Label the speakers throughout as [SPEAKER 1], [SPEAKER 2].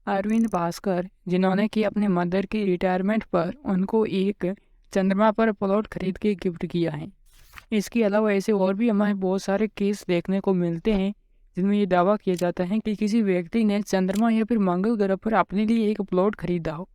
[SPEAKER 1] अरविंद भास्कर, जिन्होंने कि अपने मदर की रिटायरमेंट पर उनको एक चंद्रमा पर प्लॉट खरीद के गिफ्ट किया है। इसके अलावा ऐसे और भी हमें बहुत सारे केस देखने को मिलते हैं जिनमें ये दावा किया जाता है कि किसी व्यक्ति ने चंद्रमा या फिर मंगल ग्रह पर अपने लिए एक प्लॉट खरीदा हो।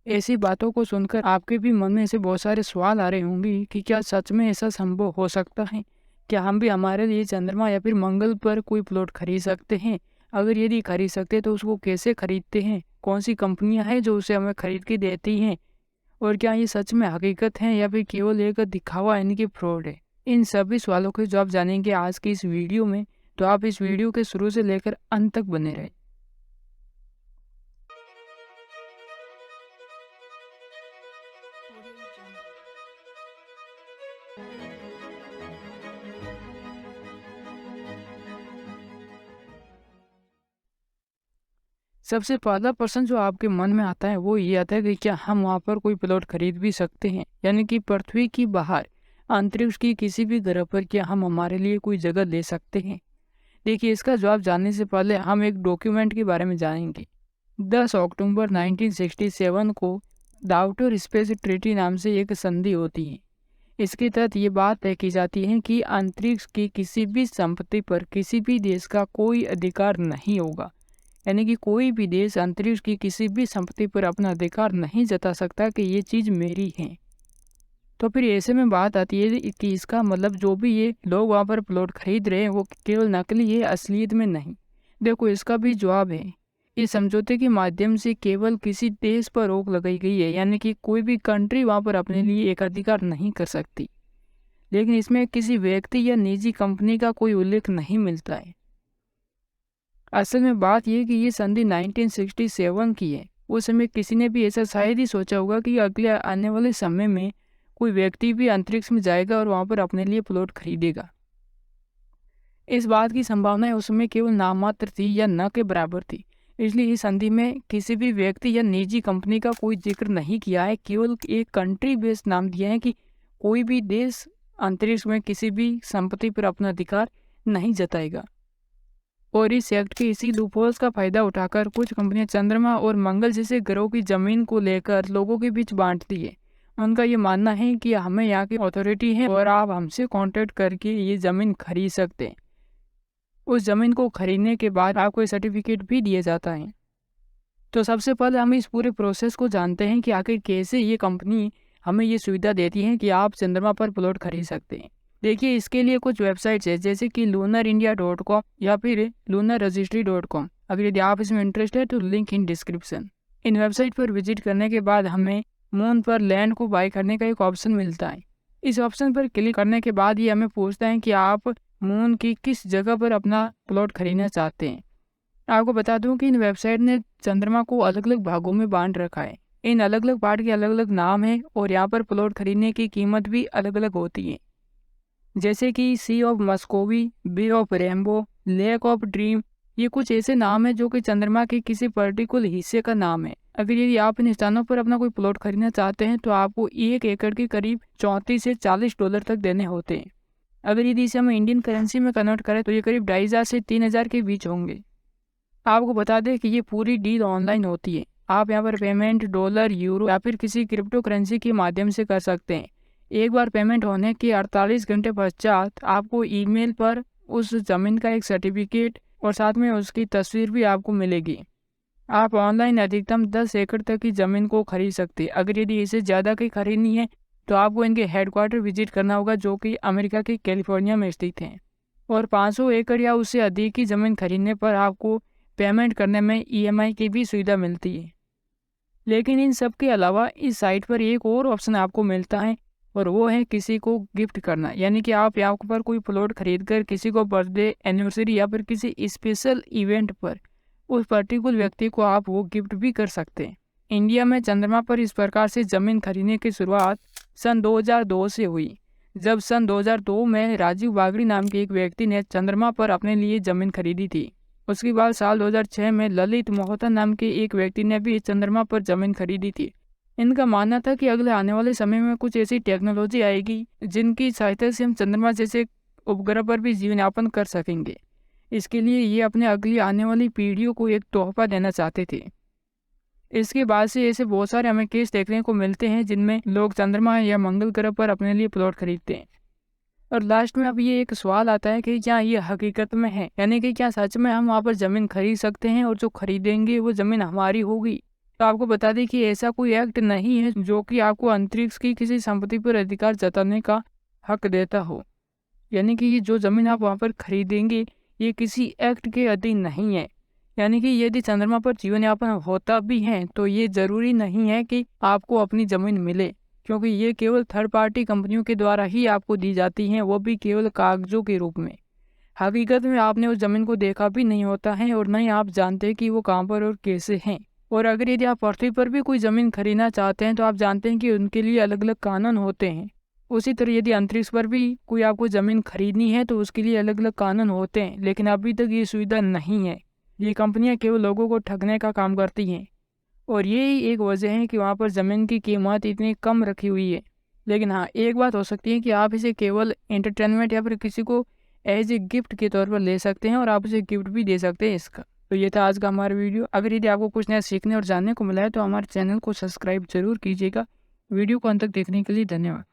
[SPEAKER 1] ऐसी बातों को सुनकर आपके भी मन में ऐसे बहुत सारे सवाल आ रहे होंगे कि क्या सच में ऐसा संभव हो सकता है? क्या हम भी हमारे लिए चंद्रमा या फिर मंगल पर कोई प्लॉट खरीद सकते हैं? अगर यदि खरीद सकते हैं तो उसको कैसे खरीदते हैं? कौन सी कंपनियां हैं जो उसे हमें खरीद के देती हैं? और क्या ये सच में हकीकत है या फिर केवल एक दिखावा यानी कि फ्रॉड है? इन सभी सवालों के जवाब जानेंगे आज की इस वीडियो में, तो आप इस वीडियो के शुरू से लेकर अंत तक बने रहें। सबसे पहला प्रश्न जो आपके मन में आता है वो ये आता है कि क्या हम वहाँ पर कोई प्लॉट खरीद भी सकते हैं, यानी कि पृथ्वी की बाहर अंतरिक्ष की किसी भी ग्रह पर क्या हम हमारे लिए कोई जगह ले सकते हैं? देखिए, इसका जवाब जानने से पहले हम एक डॉक्यूमेंट के बारे में जानेंगे। 10 अक्टूबर 1967 को द आउटर स्पेस ट्रीटी नाम से एक संधि होती है। इसके तहत ये बात तय की जाती है कि अंतरिक्ष की किसी भी संपत्ति पर किसी भी देश का कोई अधिकार नहीं होगा, यानी कि कोई भी देश अंतरिक्ष की किसी भी संपत्ति पर अपना अधिकार नहीं जता सकता कि ये चीज़ मेरी है। तो फिर ऐसे में बात आती है कि इसका मतलब जो भी ये लोग वहाँ पर प्लॉट खरीद रहे हैं वो केवल नकली है, असलियत में नहीं। देखो, इसका भी जवाब है। इस समझौते के माध्यम से केवल किसी देश पर रोक लगाई गई है, यानी कि कोई भी कंट्री वहाँ पर अपने लिए एक अधिकार नहीं कर सकती। लेकिन इसमें किसी व्यक्ति या निजी कंपनी का कोई उल्लेख नहीं मिलता है। असल में बात यह है कि ये संधि 1967 की है। उस समय किसी ने भी ऐसा शायद ही सोचा होगा कि अगले आने वाले समय में कोई व्यक्ति भी अंतरिक्ष में जाएगा और वहाँ पर अपने लिए प्लॉट खरीदेगा। इस बात की संभावना उस समय केवल नामात्र थी या न के बराबर थी। इसलिए इस संधि में किसी भी व्यक्ति या निजी कंपनी का कोई जिक्र नहीं किया है, केवल एक कंट्री बेस्ड नाम दिया है कि कोई भी देश अंतरिक्ष में किसी भी संपत्ति पर अपना अधिकार नहीं जताएगा। और इस एक्ट के इसी लूपहोल्स का फायदा उठाकर कुछ कंपनियां चंद्रमा और मंगल जैसे ग्रहों की जमीन को लेकर लोगों के बीच बांटती है। उनका ये मानना है कि हमें यहाँ की अथॉरिटी है और आप हमसे कांटेक्ट करके ये ज़मीन खरीद सकते हैं। उस ज़मीन को खरीदने के बाद आपको ये सर्टिफिकेट भी दिया जाता है। तो सबसे पहले हम इस पूरे प्रोसेस को जानते हैं कि आखिर कैसे ये कंपनी हमें ये सुविधा देती है कि आप चंद्रमा पर प्लॉट खरीद सकते हैं। देखिए, इसके लिए कुछ वेबसाइट्स है जैसे कि lunarindia.com या फिर lunarregistry.com। अगर यदि आप इसमें इंटरेस्ट है तो link in description. In website पर विजिट करने के बाद हमें मून पर लैंड को बाय करने का एक ऑप्शन मिलता है। इस ऑप्शन पर क्लिक करने के बाद ये हमें पूछता है कि आप मून की किस जगह पर अपना प्लॉट खरीदना चाहते हैं। आपको बता दूं कि इन वेबसाइट ने चंद्रमा को अलग अलग भागों में बांट रखा है। इन अलग अलग पार्ट के अलग अलग नाम हैं और यहाँ पर प्लॉट खरीदने की कीमत भी अलग अलग होती है, जैसे कि sea of Muscovy, bay of rainbow, lake of dream. ये कुछ ऐसे नाम हैं जो कि चंद्रमा के किसी पर्टिकुलर हिस्से का नाम है। अगर यदि आप इन स्थानों पर अपना कोई प्लॉट खरीदना चाहते हैं तो आपको 1 एकड़ के करीब 34 से $40 तक देने होते हैं। अगर यदि इसे हम इंडियन करेंसी में कन्वर्ट करें तो ये करीब 2500 से 3000 के बीच होंगे। आपको बता दें कि ये पूरी डील ऑनलाइन होती है। आप यहाँ पर पेमेंट डॉलर, यूरो या फिर किसी क्रिप्टो करेंसी के माध्यम से कर सकते हैं। एक बार पेमेंट होने के 48 घंटे पश्चात आपको ईमेल पर उस ज़मीन का एक सर्टिफिकेट और साथ में उसकी तस्वीर भी आपको मिलेगी। आप ऑनलाइन अधिकतम 10 एकड़ तक की ज़मीन को खरीद सकते हैं। अगर यदि इसे ज़्यादा की खरीदनी है तो आपको इनके हेडक्वार्टर विजिट करना होगा जो कि अमेरिका के कैलिफोर्निया में स्थित हैं। और 500 एकड़ या उससे अधिक की ज़मीन खरीदने पर आपको पेमेंट करने में EMI की भी सुविधा मिलती है। लेकिन इन सब के अलावा इस साइट पर एक और ऑप्शन आपको मिलता है और वो है किसी को गिफ्ट करना, यानी कि आप यहाँ पर कोई प्लॉट खरीद कर किसी को बर्थडे, एनिवर्सरी या फिर किसी स्पेशल इवेंट पर उस पर्टिकुलर व्यक्ति को आप वो गिफ्ट भी कर सकते हैं। इंडिया में चंद्रमा पर इस प्रकार से ज़मीन खरीदने की शुरुआत सन 2002 से हुई, जब सन 2002 में राजीव बागड़ी नाम के एक व्यक्ति ने चंद्रमा पर अपने लिए ज़मीन खरीदी थी। उसके बाद साल 2006 में ललित मोहता नाम के एक व्यक्ति ने भी चंद्रमा पर ज़मीन खरीदी थी। इनका मानना था कि अगले आने वाले समय में कुछ ऐसी टेक्नोलॉजी आएगी जिनकी सहायता से हम चंद्रमा जैसे उपग्रह पर भी जीवन यापन कर सकेंगे। इसके लिए ये अपने अगली आने वाली पीढ़ियों को एक तोहफा देना चाहते थे। इसके बाद से ऐसे बहुत सारे हमें केस देखने को मिलते हैं जिनमें लोग चंद्रमा या मंगल ग्रह पर अपने लिए प्लॉट खरीदते हैं। और लास्ट में अब ये एक सवाल आता है कि क्या ये हकीकत में है, यानी कि क्या सच में हम वहाँ पर ज़मीन खरीद सकते हैं और जो खरीदेंगे वो ज़मीन हमारी होगी। तो आपको बता दें कि ऐसा कोई एक्ट नहीं है जो कि आपको अंतरिक्ष की किसी संपत्ति पर अधिकार जताने का हक देता हो। यानी कि ये जो ज़मीन आप वहाँ पर खरीदेंगे ये किसी एक्ट के अधीन नहीं है। यानी कि यदि चंद्रमा पर जीवन यापन होता भी है तो ये ज़रूरी नहीं है कि आपको अपनी ज़मीन मिले, क्योंकि ये केवल थर्ड पार्टी कंपनियों के द्वारा ही आपको दी जाती हैं, वो भी केवल कागजों के रूप में। हकीकत में आपने उस ज़मीन को देखा भी नहीं होता है और न ही आप जानते कि वो कहाँ पर और कैसे हैं। और अगर यदि आप पृथ्वी पर भी कोई ज़मीन खरीदना चाहते हैं तो आप जानते हैं कि उनके लिए अलग अलग कानून होते हैं। उसी तरह यदि अंतरिक्ष पर भी कोई आपको ज़मीन खरीदनी है तो उसके लिए अलग अलग कानून होते हैं, लेकिन अभी तक ये सुविधा नहीं है। ये कंपनियां केवल लोगों को ठगने का काम करती हैं और यही एक वजह है कि वहाँ पर ज़मीन की कीमत इतनी कम रखी हुई है। लेकिन हाँ, एक बात हो सकती है कि आप इसे केवल एंटरटेनमेंट या फिर किसी को एज ए गिफ्ट के तौर पर ले सकते हैं और आप इसे गिफ्ट भी दे सकते हैं इसका। तो ये था आज का हमारा वीडियो। अगर यदि आपको कुछ नया सीखने और जानने को मिला है तो हमारे चैनल को सब्सक्राइब जरूर कीजिएगा। वीडियो को अंत तक देखने के लिए धन्यवाद।